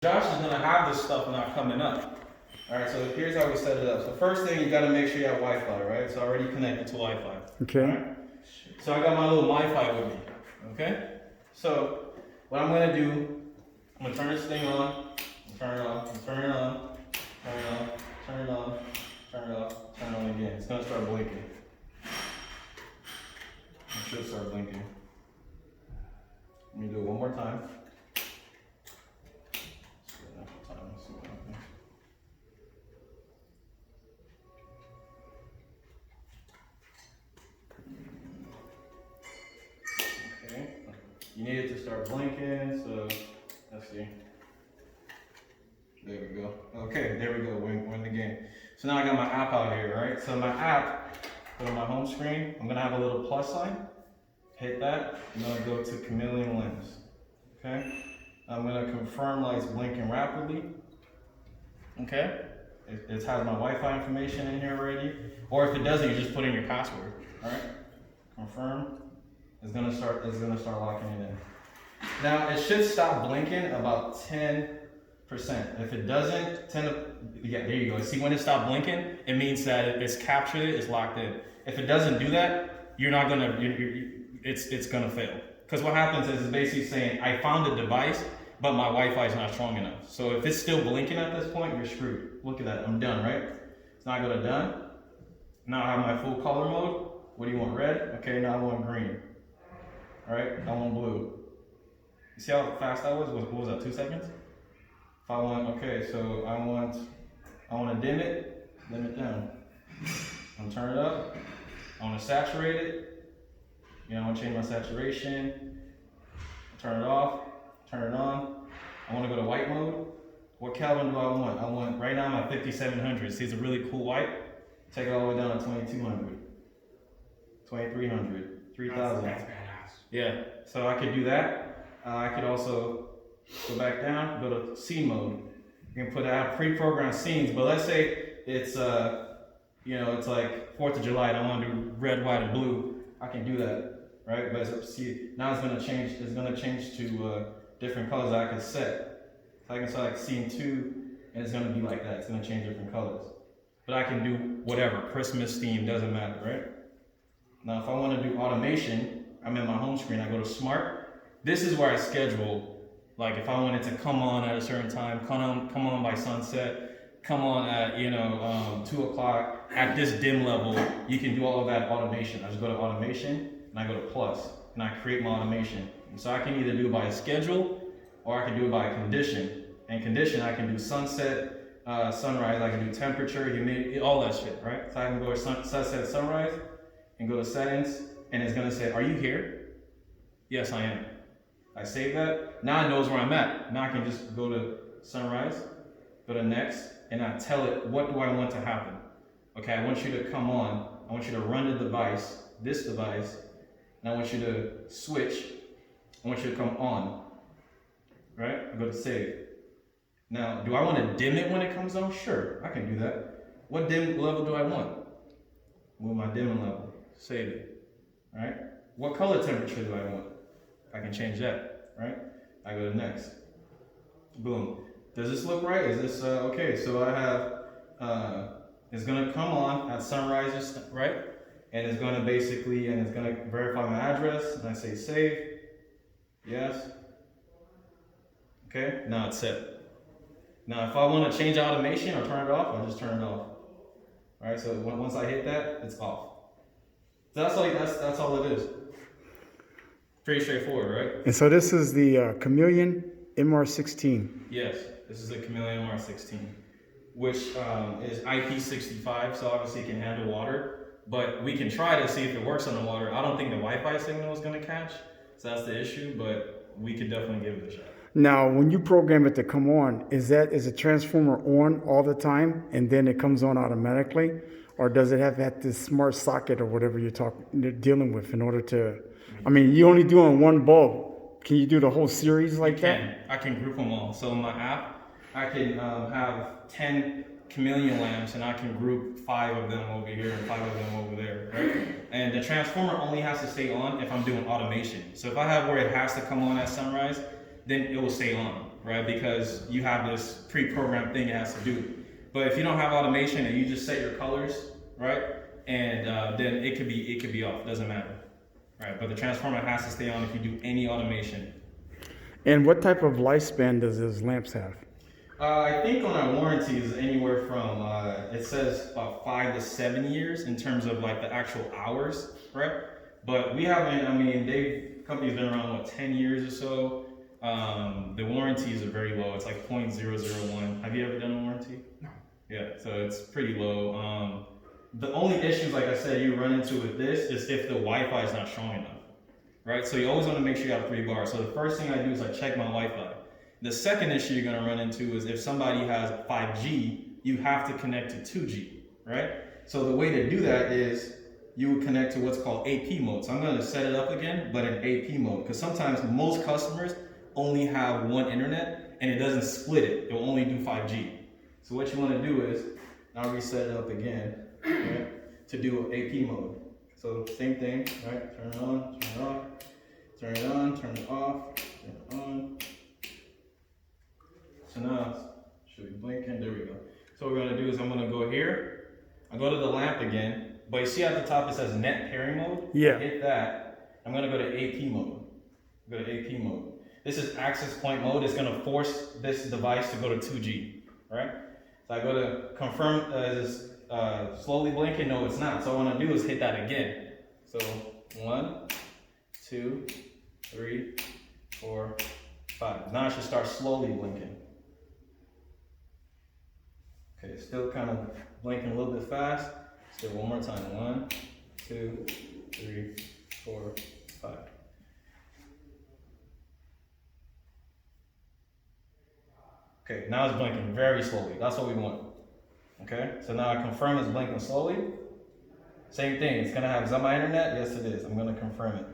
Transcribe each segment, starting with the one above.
Josh is gonna have this stuff not coming up. All right, so here's how we set it up. So first thing, you gotta make sure you have Wi-Fi, right? So already connected to Wi-Fi. Okay. Right? So I got my little Wi-Fi with me, okay? So what I'm gonna do, I'm gonna turn this thing on, turn it off, turn it on, turn it on, turn it on, turn it off, turn it on again. It's gonna start blinking. It should start blinking. Let me do it one more time. Okay, you need it to start blinking, so let's see. There we go. Okay, there we go. We're in the game. So now I got my app out here, right? So my app, go to my home screen. I'm gonna have a little plus sign. Hit that. I'm gonna go to Camelion lens. Okay. I'm gonna confirm lights blinking rapidly. Okay. It has my Wi-Fi information in here already. Or if it doesn't, you just put in your password. All right. Confirm. It's gonna start locking it in. Now it should stop blinking about 10%. If it doesn't, yeah, there you go. See, when it stopped blinking, it means that it's captured it, it's locked in. If it doesn't do that, you're not gonna, it's gonna fail. Because what happens is it's basically saying, I found the device, but my Wi-Fi is not strong enough. So if it's still blinking at this point, you're screwed. Look at that, I'm done, right? So now I go to done. Now I have my full color mode. What do you want, red? Okay, now I want green. All right, I want blue. You see how fast that was? What was that, 2 seconds? If I want, okay, so I want to dim it down. I'm gonna turn it up. I want to saturate it. You know, I want to change my saturation. Turn it off, turn it on. I want to go to white mode. What Kelvin do I want? Right now I'm at 5700. See, it's a really cool white. Take it all the way down to 2200, 2300, 3000. That's badass. Yeah, so I could do that. I could also go back down, go to scene mode. You can I have pre-programmed scenes, but let's say it's it's like 4th of July and I want to do red, white, and blue. I can do that, right? But see, now it's gonna change. It's gonna change to different colors that I can set. So I can select scene 2, and it's gonna be like that. It's gonna change different colors. But I can do whatever, Christmas theme, doesn't matter, right? Now, if I want to do automation, I'm in my home screen. I go to smart. This is where I schedule. Like if I wanted to come on at a certain time, come on by sunset, come on at 2 o'clock at this dim level, you can do all of that automation. I just go to automation and I go to plus and I create my automation. And so I can either do it by a schedule or I can do it by a condition. And condition I can do sunset, sunrise. I can do temperature, humidity, all that shit, right? So I can go to sunset, sunrise, and go to settings, and it's gonna say, "Are you here?" Yes, I am. I save that. Now it knows where I'm at. Now I can just go to sunrise, go to next, and I tell it, what do I want to happen? Okay, I want you to come on. I want you to run the device, this device, and I want you to switch. I want you to come on. Right? I go to save. Now, do I want to dim it when it comes on? Sure, I can do that. What dim level do I want? Move my dimming level. Save it. All right? What color temperature do I want? I can change that, right? I go to next. Boom. Does this look right? Is this, okay, so I have, it's gonna come on at sunrise, right? And it's gonna it's gonna verify my address, and I say save, yes. Okay, now it's set. Now if I wanna change automation or turn it off, I'll just turn it off. All right, so once I hit that, it's off. So that's all it is. Pretty straightforward, right? And so this is the Camelion MR-16. Yes, this is the Camelion MR-16, which is IP65, so obviously it can handle water. But we can try to see if it works on the water. I don't think the Wi-Fi signal is going to catch, so that's the issue. But we could definitely give it a shot. Now, when you program it to come on, is the transformer on all the time and then it comes on automatically? Or does it have this smart socket or whatever you're dealing with in order to, I mean, you only do on one bulb. Can you do the whole series like that? I can group them all. So in my app, I can have 10 Camelion lamps and I can group 5 of them over here and 5 of them over there, right? And the transformer only has to stay on if I'm doing automation. So if I have where it has to come on at sunrise, then it will stay on. right? Because you have this pre-programmed thing it has to do. But if you don't have automation and you just set your colors, right, and then it could be off. Doesn't matter, right? But the transformer has to stay on if you do any automation. And what type of lifespan does those lamps have? I think on our warranties anywhere from it says about 5 to 7 years in terms of like the actual hours, right? But we haven't. I mean, company's been around 10 years or so. The warranties are very low. It's like 0.001. Have you ever done a warranty? No. Yeah, so it's pretty low. The only issues, like I said, you run into with this is if the Wi-Fi is not strong enough, right? So you always want to make sure you have 3 bars. So the first thing I do is I check my Wi-Fi. The second issue you're going to run into is if somebody has 5G, you have to connect to 2G, right? So the way to do that is you would connect to what's called AP mode. So I'm going to set it up again, but in AP mode, because sometimes most customers only have one internet and it doesn't split it. It will only do 5G. So what you want to do is, I'll reset it up again, right, to do AP mode. So same thing, right? Turn it on, turn it off, turn it on, turn it off, turn it on. So now, should be blinking, there we go. So what we're gonna do is I'm gonna go here, I go to the lamp again, but you see at the top it says net pairing mode? Yeah. Hit that, I'm gonna go to AP mode. Go to AP mode. This is access point mode, it's gonna force this device to go to 2G, right? So I go to confirm, is this slowly blinking? No, it's not. So what I wanna do is hit that again. So 1, 2, 3, 4, 5. Now I should start slowly blinking. Okay, still kind of blinking a little bit fast. Still one more time. 1, 2, 3, 4, 5. Okay, now it's blinking very slowly. That's what we want. Okay, so now I confirm it's blinking slowly. Same thing, it's gonna have, is that my internet? Yes it is, I'm gonna confirm it.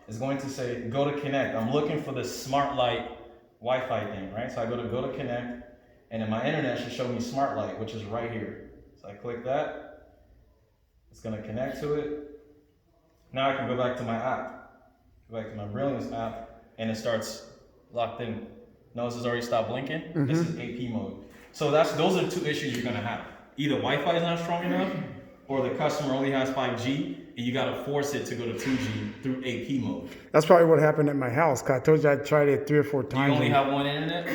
It's going to say, go to connect. I'm looking for the smart light Wi-Fi thing, right? So I go to connect, and then my internet should show me smart light, which is right here. So I click that, it's gonna connect to it. Now I can go back to my app, go back to my Brilliance app, and it starts locked in. Notice it's already stopped blinking. Mm-hmm. This is AP mode. So those are 2 issues you're gonna have. Either Wi-Fi is not strong enough, or the customer only has 5G, and you gotta force it to go to 2G through AP mode. That's probably what happened at my house. Cause I told you I tried it 3 or 4 times. You only have one internet?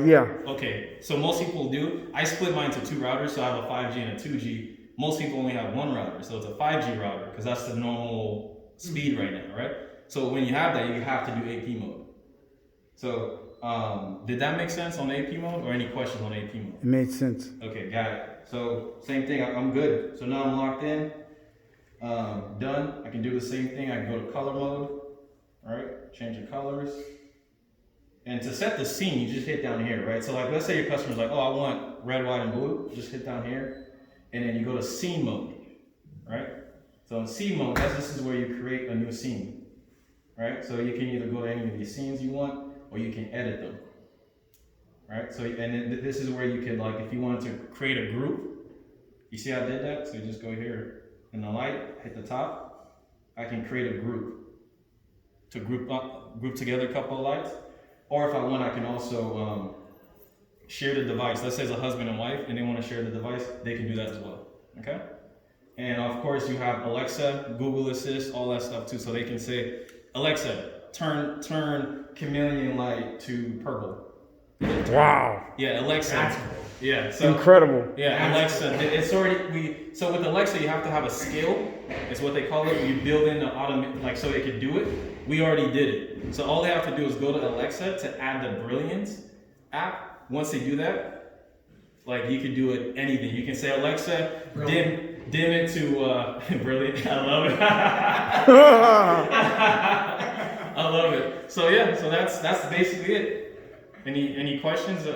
Yeah. Okay, so most people do. I split mine into 2 routers, so I have a 5G and a 2G. Most people only have 1 router, so it's a 5G router, because that's the normal speed right now, right? So when you have that, you have to do AP mode. So did that make sense on AP mode, or any questions on AP mode? It made sense. Okay, got it. So same thing, I'm good. So now I'm locked in, done. I can do the same thing. I can go to color mode, all right? Change the colors. And to set the scene, you just hit down here, right? So like, let's say your customer's like, oh, I want red, white, and blue. Just hit down here, and then you go to scene mode, right? So in scene mode, this is where you create a new scene, right? So you can either go to any of these scenes you want, or you can edit them, right? So, and then this is where you can, like, if you wanted to create a group, you see how I did that? So you just go here in the light, hit the top. I can create a group to group together a couple of lights. Or if I want, I can also share the device. Let's say it's a husband and wife and they want to share the device, they can do that as well, okay? And of course you have Alexa, Google Assist, all that stuff too. So they can say, Alexa, turn Camelion light to purple. Wow. Yeah, Alexa. That's cool. Yeah. So, incredible. yeah, Alexa. It's already so with Alexa you have to have a skill. It's what they call it. You build in the automate, like, so it can do it. We already did it. So all they have to do is go to Alexa to add the Brilliance app. Once they do that, like, you can do it anything. You can say, Alexa, dim it to Brilliant. I love it. I love it. So yeah, so that's basically it. Any questions?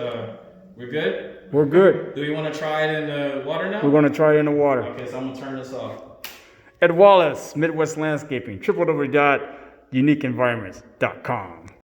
We're good? We're good. Do we want to try it in the water now? We're going to try it in the water. Okay, so I'm going to turn this off. Ed Wallace, Midwest Landscaping, www.uniqueenvironments.com.